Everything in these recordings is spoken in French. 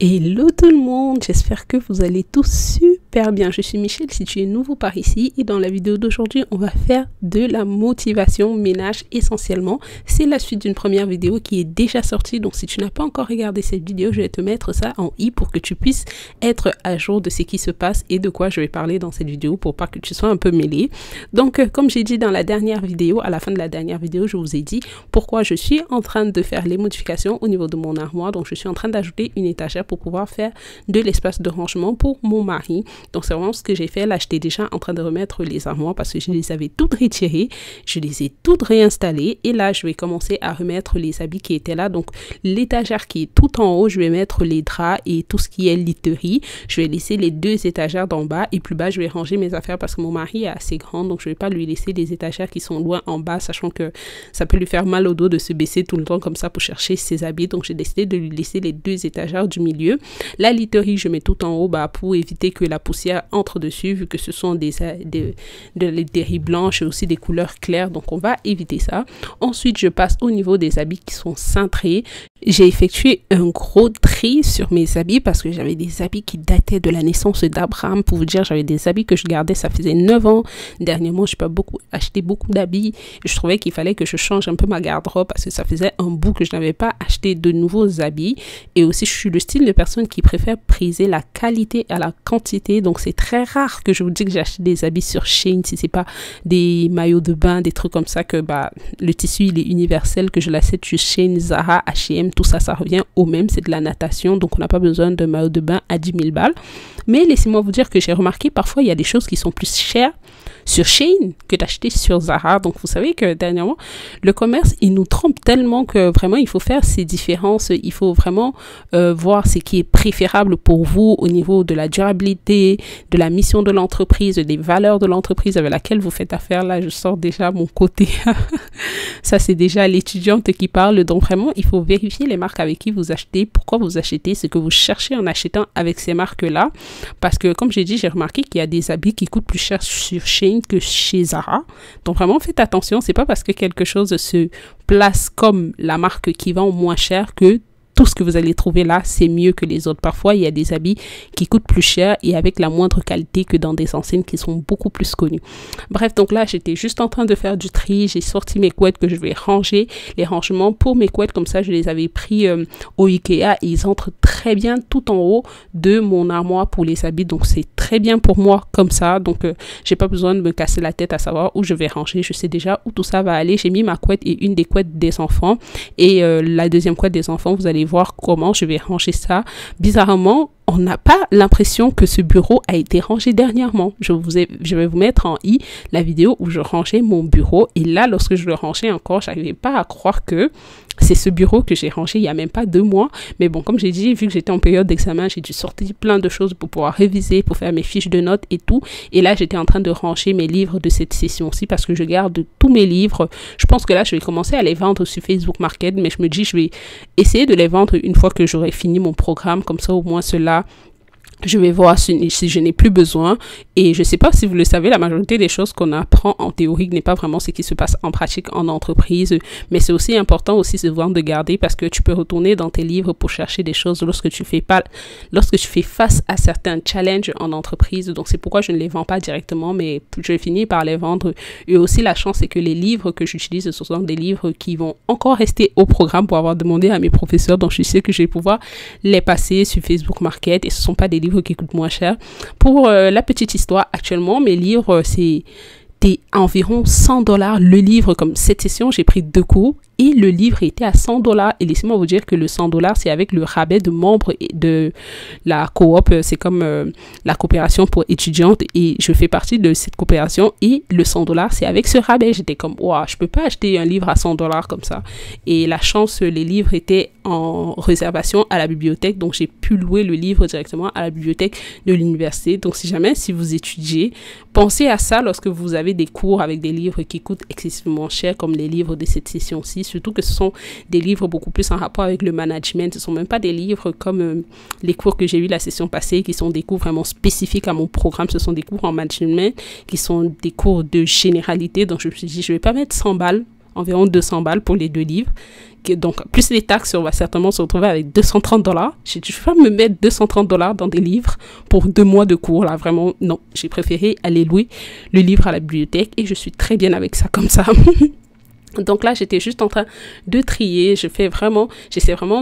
Hello tout le monde, j'espère que vous allez tous super bien. Je suis Michel si tu es nouveau par ici et dans la vidéo d'aujourd'hui on va faire de la motivation ménage essentiellement. C'est la suite d'une première vidéo qui est déjà sortie, donc si tu n'as pas encore regardé cette vidéo je vais te mettre ça en i pour que tu puisses être à jour de ce qui se passe et de quoi je vais parler dans cette vidéo pour pas que tu sois un peu mêlé. Donc comme j'ai dit dans la dernière vidéo, à la fin de la dernière vidéo je vous ai dit pourquoi je suis en train de faire les modifications au niveau de mon armoire. Donc je suis en train d'ajouter une étagère pour pouvoir faire de l'espace de rangement pour mon mari. Donc c'est vraiment ce que j'ai fait. Là j'étais déjà en train de remettre les armoires parce que je les avais toutes retirées, je les ai toutes réinstallées et là je vais commencer à remettre les habits qui étaient là. Donc l'étagère qui est tout en haut, je vais mettre les draps et tout ce qui est literie. Je vais laisser les deux étagères d'en bas et plus bas je vais ranger mes affaires parce que mon mari est assez grand, donc je vais pas lui laisser des étagères qui sont loin en bas, sachant que ça peut lui faire mal au dos de se baisser tout le temps comme ça pour chercher ses habits. Donc j'ai décidé de lui laisser les deux étagères du milieu. La literie je mets tout en haut pour éviter que la poussière entre dessus, vu que ce sont de literie blanche et aussi des couleurs claires, donc on va éviter ça. Ensuite je passe au niveau des habits qui sont cintrés. J'ai effectué un gros tri sur mes habits parce que j'avais des habits qui dataient de la naissance d'Abraham. Pour vous dire, j'avais des habits que je gardais, ça faisait 9 ans. Dernièrement, je n'ai pas acheté beaucoup d'habits. Je trouvais qu'il fallait que je change un peu ma garde-robe parce que ça faisait un bout que je n'avais pas acheté de nouveaux habits. Et aussi, je suis le style de personne qui préfère priser la qualité à la quantité. Donc, c'est très rare que je vous dise que j'ai acheté des habits sur Shein si ce n'est pas des maillots de bain, des trucs comme ça que le tissu, il est universel, que je l'achète sur Shein, Zara, H&M. Tout ça, ça revient au même, c'est de la natation, donc on n'a pas besoin de maillot de bain à 10 000 balles. Mais laissez-moi vous dire que j'ai remarqué, parfois il y a des choses qui sont plus chères sur Shein que d'acheter sur Zara. Donc vous savez que dernièrement, le commerce, il nous trompe tellement que vraiment il faut faire ces différences, il faut vraiment voir ce qui est préférable pour vous au niveau de la durabilité, de la mission de l'entreprise, des valeurs de l'entreprise avec laquelle vous faites affaire. Là, je sors déjà mon côté, ça c'est déjà l'étudiante qui parle. Donc vraiment, il faut vérifier les marques avec qui vous achetez, pourquoi vous achetez, ce que vous cherchez en achetant avec ces marques-là. Parce que comme j'ai dit, j'ai remarqué qu'il y a des habits qui coûtent plus cher sur Shein que chez Zara. Donc vraiment faites attention, c'est pas parce que quelque chose se place comme la marque qui vend moins cher que tout ce que vous allez trouver là, c'est mieux que les autres. Parfois, il y a des habits qui coûtent plus cher et avec la moindre qualité que dans des enseignes qui sont beaucoup plus connues. Bref, donc là, j'étais juste en train de faire du tri. J'ai sorti mes couettes que je vais ranger. Les rangements pour mes couettes, comme ça, je les avais pris au Ikea et ils entrent très bien tout en haut de mon armoire pour les habits. Donc, c'est très bien pour moi comme ça. Donc, j'ai pas besoin de me casser la tête à savoir où je vais ranger. Je sais déjà où tout ça va aller. J'ai mis ma couette et une des couettes des enfants. Et la deuxième couette des enfants, vous allez voir comment je vais ranger ça. Bizarrement, on n'a pas l'impression que ce bureau a été rangé dernièrement. Je vais vous mettre en i la vidéo où je rangeais mon bureau. Et là, lorsque je le rangeais encore, j'arrivais pas à croire que c'est ce bureau que j'ai rangé il y a même pas 2 mois. Mais bon, comme j'ai dit, vu que j'étais en période d'examen, j'ai dû sortir plein de choses pour pouvoir réviser, pour faire mes fiches de notes et tout. Et là, j'étais en train de ranger mes livres de cette session-ci parce que je garde tous mes livres. Je pense que là, je vais commencer à les vendre sur Facebook Market, mais je me dis, je vais essayer de les vendre une fois que j'aurai fini mon programme. Comme ça, au moins, cela, je vais voir si je n'ai plus besoin. Et je ne sais pas si vous le savez, la majorité des choses qu'on apprend en théorie n'est pas vraiment ce qui se passe en pratique en entreprise. Mais c'est aussi important aussi souvent de garder parce que tu peux retourner dans tes livres pour chercher des choses lorsque tu fais face à certains challenges en entreprise. Donc c'est pourquoi je ne les vends pas directement, mais je finis par les vendre. Et aussi la chance, c'est que les livres que j'utilise, ce sont des livres qui vont encore rester au programme pour avoir demandé à mes professeurs. Donc je sais que je vais pouvoir les passer sur Facebook Market et ce ne sont pas des livres qui coûtent moins cher. Pour la petite histoire, actuellement mes livres c'est environ 100 $ le livre. Comme cette session j'ai pris 2 cours et le livre était à 100 $ et laissez-moi vous dire que le 100 $ c'est avec le rabais de membres de la coop, c'est comme la coopération pour étudiantes et je fais partie de cette coopération et le 100 $ c'est avec ce rabais. J'étais comme waouh, je peux pas acheter un livre à 100 $ comme ça. Et la chance, les livres étaient en réservation à la bibliothèque, donc j'ai pu louer le livre directement à la bibliothèque de l'université. Donc si vous étudiez, pensez à ça lorsque vous avez des cours avec des livres qui coûtent excessivement cher comme les livres de cette session-ci, surtout que ce sont des livres beaucoup plus en rapport avec le management. Ce ne sont même pas des livres comme les cours que j'ai eu la session passée qui sont des cours vraiment spécifiques à mon programme. Ce sont des cours en management qui sont des cours de généralité. Donc je me suis dit, je ne vais pas mettre 100 balles environ 200 balles pour les 2 livres. Donc, plus les taxes, on va certainement se retrouver avec 230 $. J'ai dit, je vais pas me mettre 230 $ dans des livres pour 2 mois de cours, là, vraiment, non. J'ai préféré aller louer le livre à la bibliothèque et je suis très bien avec ça comme ça. Donc là, j'étais juste en train de trier. J'essaie vraiment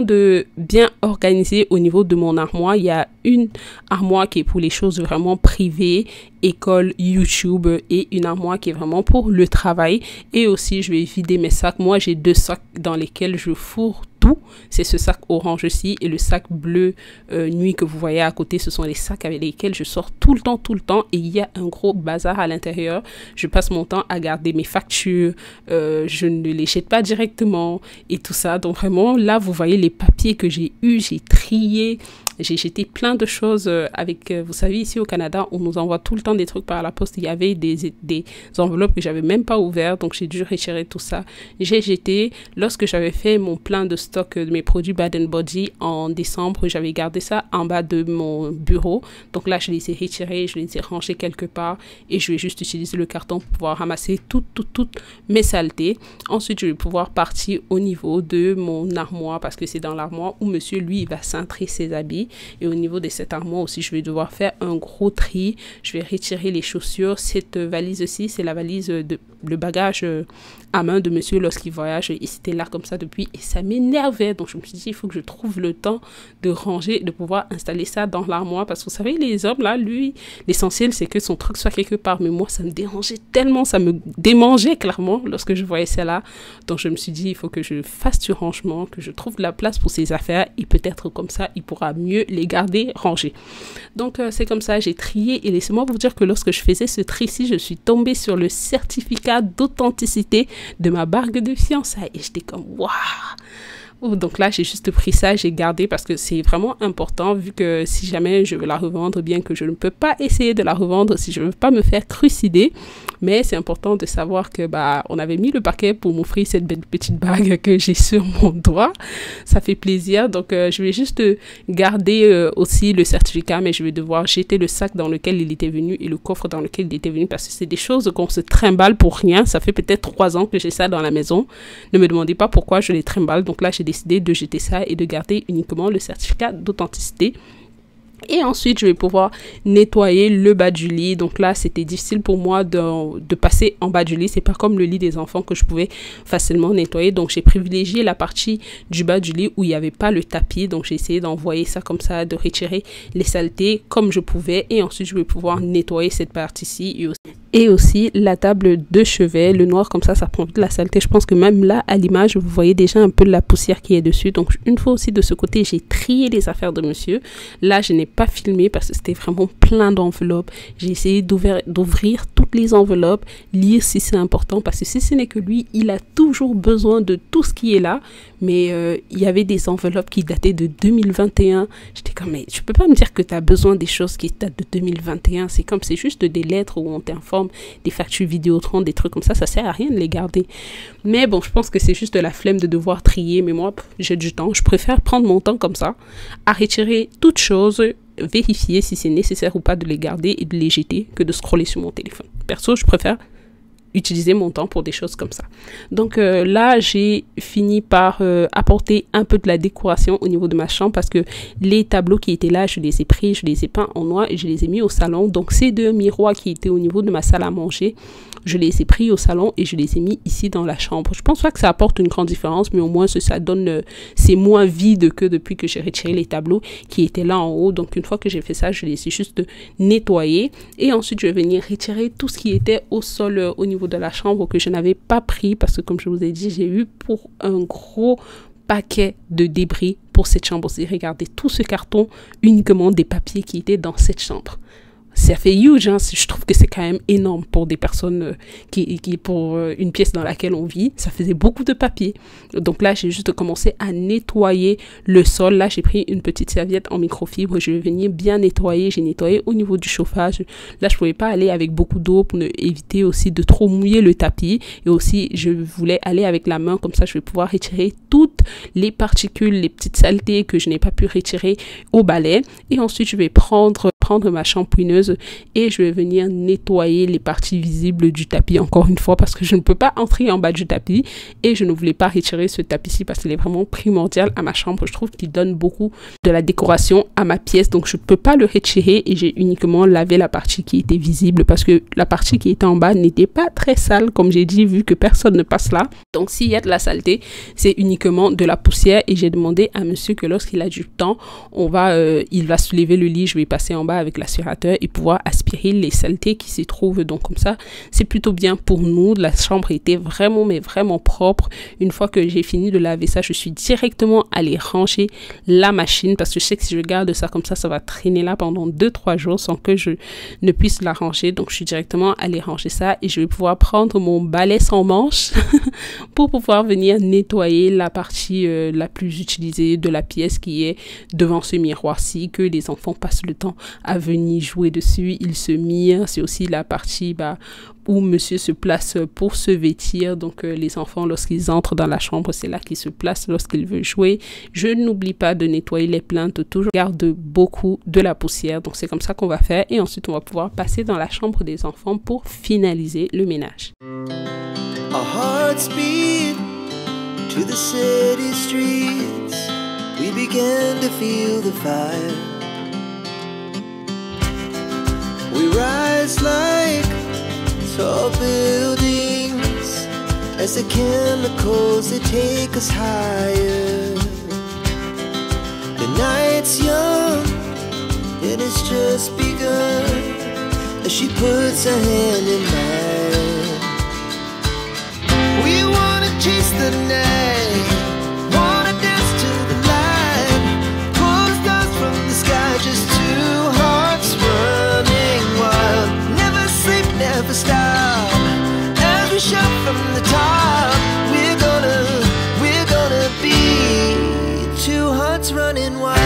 de bien organiser au niveau de mon armoire. Il y a une armoire qui est pour les choses vraiment privées, école, YouTube, et une armoire qui est vraiment pour le travail. Et aussi, je vais vider mes sacs. Moi, j'ai 2 sacs dans lesquels je fourre tout. C'est ce sac orange-ci et le sac bleu nuit que vous voyez à côté. Ce sont les sacs avec lesquels je sors tout le temps. Et il y a un gros bazar à l'intérieur. Je passe mon temps à garder mes factures. Je ne les jette pas directement et tout ça. Donc vraiment, là, vous voyez les papiers que j'ai eus. J'ai trié. J'ai jeté plein de choses avec, vous savez, ici au Canada, on nous envoie tout le temps des trucs par la poste. Il y avait des enveloppes que j'avais même pas ouvertes, donc j'ai dû retirer tout ça. J'ai jeté, lorsque j'avais fait mon plein de stock de mes produits Bath & Body en décembre, j'avais gardé ça en bas de mon bureau. Donc là, je les ai retirés, je les ai rangés quelque part et je vais juste utiliser le carton pour pouvoir ramasser toutes mes saletés. Ensuite, je vais pouvoir partir au niveau de mon armoire parce que c'est dans l'armoire où monsieur, lui, il va cintrer ses habits. Et au niveau de cette armoire aussi, je vais devoir faire un gros tri. Je vais retirer les chaussures. Cette valise-ci, c'est la valise le bagage à main de monsieur lorsqu'il voyage. Il était là comme ça depuis et ça m'énervait. Donc, je me suis dit, il faut que je trouve le temps de ranger, de pouvoir installer ça dans l'armoire. Parce que vous savez, les hommes, là, lui, l'essentiel, c'est que son truc soit quelque part. Mais moi, ça me dérangeait tellement, ça me démangeait clairement lorsque je voyais ça là. Donc, je me suis dit, il faut que je fasse du rangement, que je trouve de la place pour ses affaires. Et peut-être comme ça, il pourra mieux les garder rangés. Donc, c'est comme ça, j'ai trié. Et laissez-moi vous dire que lorsque je faisais ce tri-ci, je suis tombée sur le certificat d'authenticité de ma bague de fiançailles. Et j'étais comme, waouh! Donc là, j'ai juste pris ça, j'ai gardé parce que c'est vraiment important vu que si jamais je veux la revendre, bien que je ne peux pas essayer de la revendre si je ne veux pas me faire trucider. Mais c'est important de savoir que on avait mis le paquet pour m'offrir cette belle petite bague que j'ai sur mon doigt. Ça fait plaisir. Donc, je vais juste garder aussi le certificat, mais je vais devoir jeter le sac dans lequel il était venu et le coffre dans lequel il était venu parce que c'est des choses qu'on se trimballe pour rien. Ça fait peut-être 3 ans que j'ai ça dans la maison. Ne me demandez pas pourquoi je les trimballe. Donc là, j'ai décidé de jeter ça et de garder uniquement le certificat d'authenticité. Et ensuite, je vais pouvoir nettoyer le bas du lit. Donc là, c'était difficile pour moi de passer en bas du lit. C'est pas comme le lit des enfants que je pouvais facilement nettoyer. Donc, j'ai privilégié la partie du bas du lit où il n'y avait pas le tapis. Donc, j'ai essayé d'envoyer ça comme ça, de retirer les saletés comme je pouvais. Et ensuite, je vais pouvoir nettoyer cette partie-ci et aussi la table de chevet. Le noir comme ça prend vite la saleté. Je pense que même là, à l'image, vous voyez déjà un peu de la poussière qui est dessus. Donc, une fois aussi de ce côté, j'ai trié les affaires de monsieur. Là, je n'ai pas filmé parce que c'était vraiment plein d'enveloppes. J'ai essayé d'ouvrir toutes les enveloppes, lire si c'est important parce que si ce n'est que lui, il a toujours besoin de tout ce qui est là. Mais il y avait des enveloppes qui dataient de 2021. J'étais comme, mais tu peux pas me dire que tu as besoin des choses qui datent de 2021. C'est comme, c'est juste des lettres où on t'informe, des factures Vidéotron, des trucs comme ça sert à rien de les garder. Mais bon, je pense que c'est juste de la flemme de devoir trier. Mais moi, j'ai du temps. Je préfère prendre mon temps comme ça, à retirer toutes choses, vérifier si c'est nécessaire ou pas de les garder et de les jeter que de scroller sur mon téléphone. Perso, je préfère utiliser mon temps pour des choses comme ça. Donc là, j'ai fini par apporter un peu de la décoration au niveau de ma chambre parce que les tableaux qui étaient là, je les ai pris, je les ai peints en noir et je les ai mis au salon. Donc ces 2 miroirs qui étaient au niveau de ma salle à manger, je les ai pris au salon et je les ai mis ici dans la chambre. Je pense pas que ça apporte une grande différence, mais au moins ça donne, c'est moins vide que depuis que j'ai retiré les tableaux qui étaient là en haut. Donc une fois que j'ai fait ça, je les ai juste nettoyés et ensuite je vais venir retirer tout ce qui était au sol au niveau de la chambre que je n'avais pas pris parce que comme je vous ai dit, j'ai eu pour un gros paquet de débris pour cette chambre-ci. Regardez tout ce carton, uniquement des papiers qui étaient dans cette chambre. Ça fait huge, hein? Je trouve que c'est quand même énorme pour des personnes pour une pièce dans laquelle on vit. Ça faisait beaucoup de papier. Donc là, j'ai juste commencé à nettoyer le sol. Là, j'ai pris une petite serviette en microfibre. Je vais venir bien nettoyer. J'ai nettoyé au niveau du chauffage. Là, je pouvais pas aller avec beaucoup d'eau pour éviter aussi de trop mouiller le tapis. Et aussi, je voulais aller avec la main. Comme ça, je vais pouvoir retirer toutes les particules, les petites saletés que je n'ai pas pu retirer au balai. Et ensuite, je vais prendre prendre ma shampooineuse et je vais venir nettoyer les parties visibles du tapis encore une fois parce que je ne peux pas entrer en bas du tapis et je ne voulais pas retirer ce tapis-ci parce qu'il est vraiment primordial à ma chambre. Je trouve qu'il donne beaucoup de la décoration à ma pièce, donc je ne peux pas le retirer et j'ai uniquement lavé la partie qui était visible parce que la partie qui était en bas n'était pas très sale comme j'ai dit vu que personne ne passe là. Donc s'il y a de la saleté, c'est uniquement de la poussière et j'ai demandé à monsieur que lorsqu'il a du temps, il va soulever le lit, je vais passer en bas avec l'aspirateur et pouvoir aspirer les saletés qui s'y trouvent. Donc comme ça, c'est plutôt bien pour nous. La chambre était vraiment mais vraiment propre. Une fois que j'ai fini de laver ça, je suis directement allée ranger la machine parce que je sais que si je garde ça comme ça va traîner là pendant 2-3 jours sans que je ne puisse la ranger. Donc je suis directement allée ranger ça et je vais pouvoir prendre mon balai sans manche pour pouvoir venir nettoyer la partie la plus utilisée de la pièce qui est devant ce miroir-ci que les enfants passent le temps à venir jouer dessus. Ils se mirent. C'est aussi la partie où monsieur se place pour se vêtir. Donc les enfants, lorsqu'ils entrent dans la chambre, c'est là qu'ils se placent lorsqu'ils veulent jouer. Je n'oublie pas de nettoyer les plinthes. Toujours garde beaucoup de la poussière. Donc c'est comme ça qu'on va faire. Et ensuite, on va pouvoir passer dans la chambre des enfants pour finaliser le ménage. Our hearts beat to the city streets. We began to feel the fire. We rise like tall buildings as the chemicals they take us higher. The night's young and it's just begun as she puts her hand in mine. We wanna chase the night, wanna dance to the light, pull the stars from the sky, just two hearts running wild. Never sleep, never stop, as we shout from the top. We're gonna be two hearts running wild.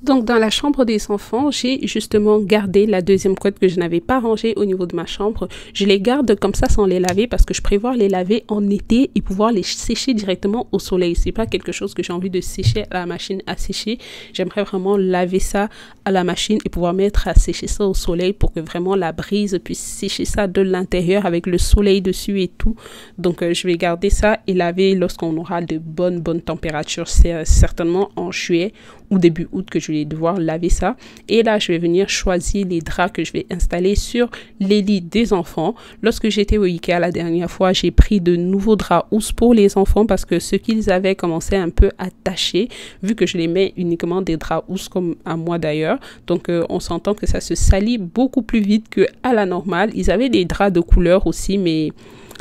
Donc dans la chambre des enfants, j'ai justement gardé la deuxième couette que je n'avais pas rangée au niveau de ma chambre. Je les garde comme ça sans les laver parce que je prévois les laver en été et pouvoir les sécher directement au soleil. C'est pas quelque chose que j'ai envie de sécher à la machine à sécher. J'aimerais vraiment laver ça à la machine et pouvoir mettre à sécher ça au soleil pour que vraiment la brise puisse sécher ça de l'intérieur avec le soleil dessus et tout. Donc je vais garder ça et laver lorsqu'on aura de bonnes températures. C'est certainement en juillet ou début août que je vais devoir laver ça. Et là, je vais venir choisir les draps que je vais installer sur les lits des enfants. Lorsque j'étais au Ikea la dernière fois, j'ai pris de nouveaux draps housses pour les enfants parce que ce qu'ils avaient commençait un peu à tacher, vu que je les mets uniquement des draps housses comme à moi d'ailleurs. Donc, on s'entend que ça se salit beaucoup plus vite qu'à la normale. Ils avaient des draps de couleur aussi, mais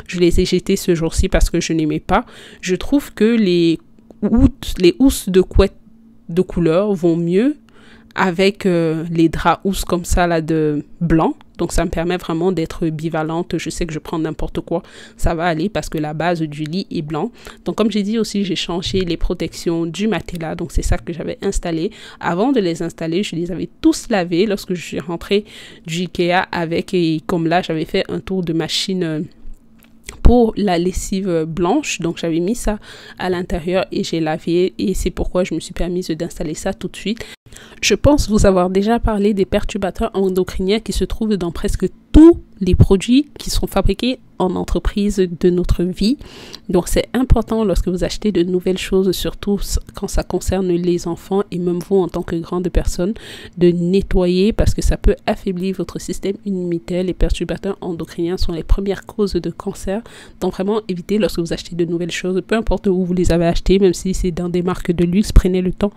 je les ai jetés ce jour-ci parce que je n'aimais pas. Je trouve que les housses de couette de couleur vont mieux avec les draps housses comme ça là de blanc. Donc ça me permet vraiment d'être bivalente. Je sais que je prends n'importe quoi, ça va aller parce que la base du lit est blanc. Donc comme j'ai dit aussi, j'ai changé les protections du matelas. Donc c'est ça que j'avais installé. Avant de les installer, je les avais tous lavés lorsque je suis rentrée du Ikea avec, et comme là j'avais fait un tour de machine pour la lessive blanche, donc j'avais mis ça à l'intérieur et j'ai lavé et c'est pourquoi je me suis permise d'installer ça tout de suite. Je pense vous avoir déjà parlé des perturbateurs endocriniens qui se trouvent dans presque tous les produits qui sont fabriqués en entreprise de notre vie. Donc c'est important lorsque vous achetez de nouvelles choses, surtout quand ça concerne les enfants et même vous en tant que grande personne, de nettoyer parce que ça peut affaiblir votre système immunitaire. Les perturbateurs endocriniens sont les premières causes de cancer. Donc vraiment évitez lorsque vous achetez de nouvelles choses, peu importe où vous les avez achetées, même si c'est dans des marques de luxe, prenez le temps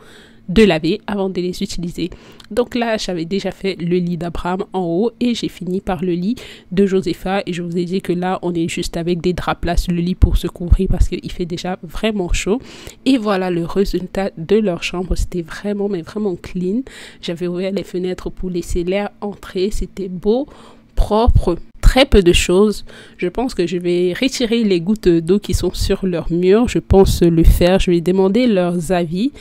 de laver avant de les utiliser. Donc là, j'avais déjà fait le lit d'Abraham en haut et j'ai fini par le lit de Josepha et je vous ai dit que là, on est juste avec des draps plats sur le lit pour se couvrir parce qu'il fait déjà vraiment chaud. Et voilà le résultat de leur chambre. C'était vraiment, mais vraiment clean. J'avais ouvert les fenêtres pour laisser l'air entrer. C'était beau, propre. Très peu de choses. Je pense que je vais retirer les gouttes d'eau qui sont sur leur mur. Je pense le faire. Je vais demander leurs avis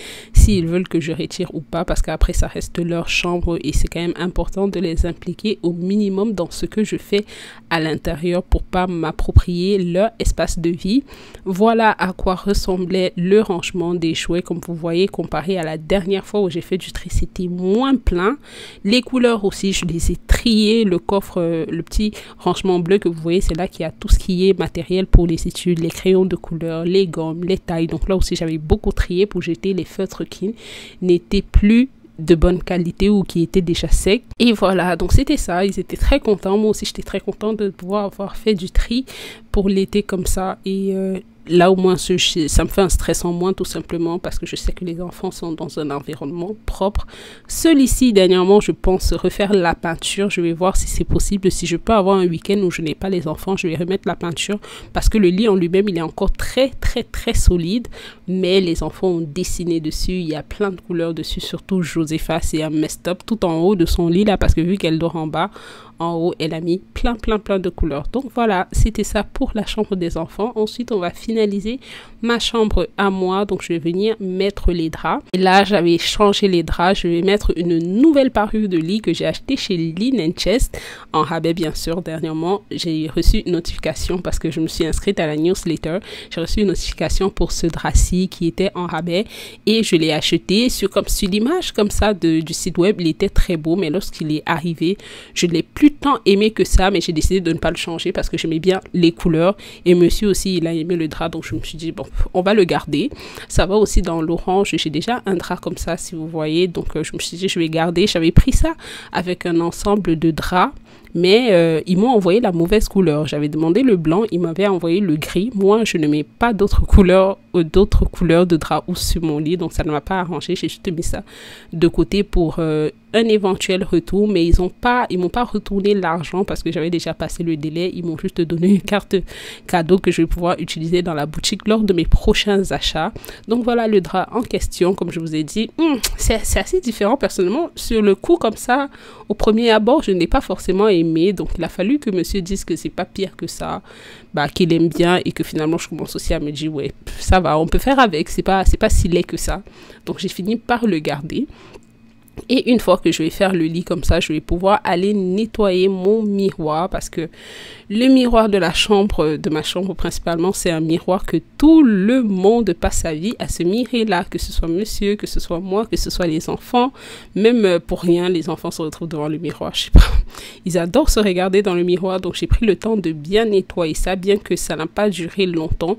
s'ils veulent que je retire ou pas, parce qu'après ça reste leur chambre et c'est quand même important de les impliquer au minimum dans ce que je fais à l'intérieur pour pas m'approprier leur espace de vie. Voilà à quoi ressemblait le rangement des jouets. Comme vous voyez, comparé à la dernière fois où j'ai fait du tri, c'était moins plein. Les couleurs aussi, je les ai triées. Le coffre, le petit rangement bleu que vous voyez, c'est là qu'il y a tout ce qui est matériel pour les études, les crayons de couleur, les gommes, les tailles. Donc là aussi, j'avais beaucoup trié pour jeter les feutres qui n'étaient plus de bonne qualité ou qui étaient déjà secs. Et voilà, donc c'était ça. Ils étaient très contents. Moi aussi, j'étais très contente de pouvoir avoir fait du tri pour l'été comme ça. Et là, au moins, ça me fait un stress en moins, tout simplement, parce que je sais que les enfants sont dans un environnement propre. Celui-ci, dernièrement, je pense refaire la peinture. Je vais voir si c'est possible. Si je peux avoir un week-end où je n'ai pas les enfants, je vais remettre la peinture, parce que le lit en lui-même, il est encore très solide. Mais les enfants ont dessiné dessus. Il y a plein de couleurs dessus, surtout Josepha, c'est un messed up tout en haut de son lit, là, parce que vu qu'elle dort en bas, en haut, elle a mis plein de couleurs. Donc voilà, c'était ça pour la chambre des enfants. Ensuite, on va finaliser ma chambre à moi. Donc, je vais venir mettre les draps. Et là, j'avais changé les draps. Je vais mettre une nouvelle parure de lit que j'ai achetée chez Linen Chest, en rabais bien sûr. Dernièrement, j'ai reçu une notification parce que je me suis inscrite à la newsletter. J'ai reçu une notification pour ce drap-ci qui était en rabais et je l'ai acheté sur l'image comme ça du site web. Il était très beau, mais lorsqu'il est arrivé, je ne l'ai plus tant aimé que ça, mais j'ai décidé de ne pas le changer parce que j'aimais bien les couleurs et monsieur aussi il a aimé le drap, donc je me suis dit bon, on va le garder. Ça va aussi dans l'orange, j'ai déjà un drap comme ça si vous voyez, donc je me suis dit je vais garder. J'avais pris ça avec un ensemble de draps, mais ils m'ont envoyé la mauvaise couleur. J'avais demandé le blanc, ils m'avaient envoyé le gris. Moi je ne mets pas d'autres couleurs de drap ou sur mon lit, donc ça ne m'a pas arrangé. J'ai juste mis ça de côté pour un éventuel retour, mais ils m'ont pas retourné l'argent parce que j'avais déjà passé le délai. Ils m'ont juste donné une carte cadeau que je vais pouvoir utiliser dans la boutique lors de mes prochains achats. Donc voilà le drap en question. Comme je vous ai dit, c'est assez différent personnellement. Sur le coup comme ça, au premier abord, je n'ai pas forcément aimé. Donc il a fallu que monsieur dise que c'est pas pire que ça, qu'il aime bien, et que finalement je commence aussi à me dire ouais, ça va, on peut faire avec, c'est pas si laid que ça. Donc j'ai fini par le garder. Et une fois que je vais faire le lit comme ça, je vais pouvoir aller nettoyer mon miroir, parce que le miroir de la chambre, de ma chambre principalement, c'est un miroir que tout le monde passe sa vie à se mirer là, que ce soit monsieur, que ce soit moi, que ce soit les enfants. Même pour rien, les enfants se retrouvent devant le miroir, je sais pas. Ils adorent se regarder dans le miroir, donc j'ai pris le temps de bien nettoyer ça, bien que ça n'a pas duré longtemps.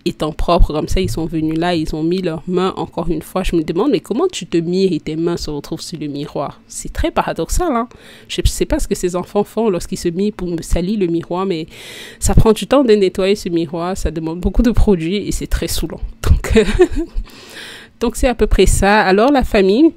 Étant propre comme ça, ils sont venus là, ils ont mis leurs mains. Encore une fois, je me demande, mais comment tu te mires et tes mains se retrouvent sur le miroir? C'est très paradoxal, hein? Je ne sais pas ce que ces enfants font lorsqu'ils se mirent pour me salir le miroir, mais ça prend du temps de nettoyer ce miroir, ça demande beaucoup de produits et c'est très saoulant. Donc c'est à peu près ça. Alors la famille,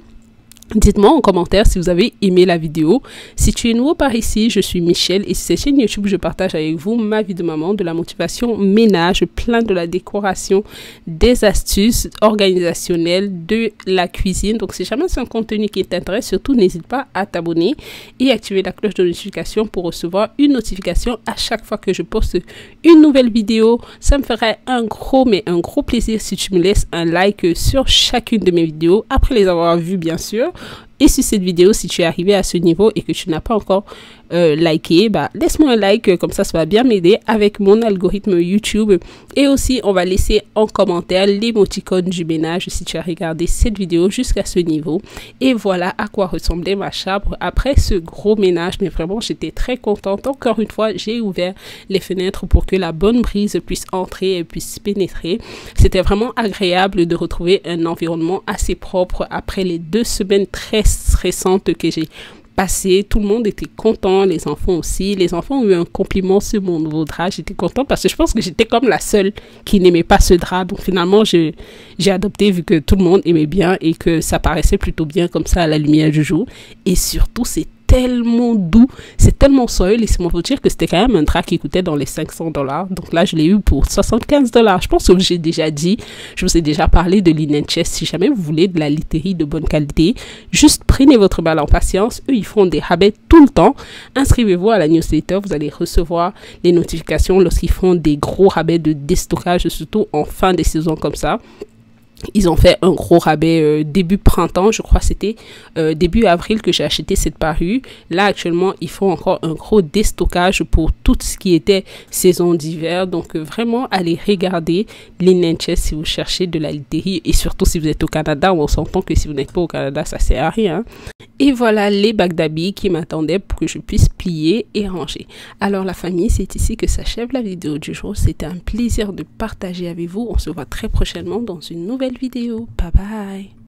dites-moi en commentaire si vous avez aimé la vidéo. Si tu es nouveau par ici, je suis Michelle et sur cette chaîne YouTube, je partage avec vous ma vie de maman, de la motivation ménage, plein de la décoration, des astuces organisationnelles, de la cuisine. Donc si jamais c'est un contenu qui t'intéresse, surtout n'hésite pas à t'abonner et activer la cloche de notification pour recevoir une notification à chaque fois que je poste une nouvelle vidéo. Ça me ferait un gros plaisir si tu me laisses un like sur chacune de mes vidéos après les avoir vues bien sûr. Et sur cette vidéo, si tu es arrivé à ce niveau et que tu n'as pas encore liké, laisse-moi un like, comme ça va bien m'aider avec mon algorithme YouTube. Et aussi, on va laisser en commentaire l'émoticône du ménage si tu as regardé cette vidéo jusqu'à ce niveau. Et voilà à quoi ressemblait ma chambre après ce gros ménage. Mais vraiment, j'étais très contente. Encore une fois, j'ai ouvert les fenêtres pour que la bonne brise puisse entrer et puisse pénétrer. C'était vraiment agréable de retrouver un environnement assez propre après les 2 semaines très stressantes que j'ai passé. Tout le monde était content, les enfants aussi. Les enfants ont eu un compliment sur mon nouveau drap. J'étais contente parce que je pense que j'étais comme la seule qui n'aimait pas ce drap. Donc finalement, j'ai adopté vu que tout le monde aimait bien et que ça paraissait plutôt bien comme ça à la lumière du jour. Et surtout, c'est tellement doux, c'est tellement soyeux. Laissez-moi vous dire que c'était quand même un drap qui coûtait dans les $500. Donc là, je l'ai eu pour $75. Je pense que j'ai déjà dit, je vous ai déjà parlé de Linen Chest. Si jamais vous voulez de la literie de bonne qualité, juste prenez votre mal en patience. Eux, ils font des rabais tout le temps. Inscrivez-vous à la newsletter. Vous allez recevoir les notifications lorsqu'ils font des gros rabais de déstockage, surtout en fin de saison comme ça. Ils ont fait un gros rabais début printemps, je crois c'était début avril que j'ai acheté cette parure. Là actuellement ils font encore un gros déstockage pour tout ce qui était saison d'hiver. Donc vraiment allez regarder Linen Chest si vous cherchez de la literie, et surtout si vous êtes au Canada. On s'entend que si vous n'êtes pas au Canada ça sert à rien. Et voilà les bacs d'habits qui m'attendaient pour que je puisse plier et ranger. Alors la famille, c'est ici que s'achève la vidéo du jour. C'était un plaisir de partager avec vous. On se voit très prochainement dans une nouvelle vidéo. Bye bye.